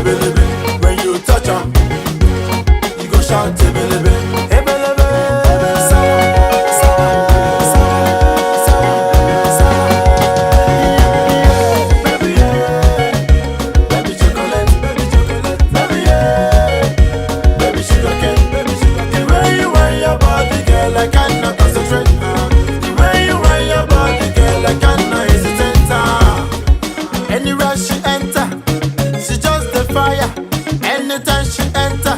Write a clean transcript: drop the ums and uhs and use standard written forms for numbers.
ebelebe. When you touch her, you go shout ebelebe. Ebelebe. Sawa, sawa, sawa, sawa, sawa. Yeah, baby, yeah. Baby chocolate, baby yeah. Baby sugar cane, the way you wear your body, girl, I cannot concentrate. The way you wear your body, girl, I cannot hesitate. Anywhere she enter, she just the fire. Anytime she enter,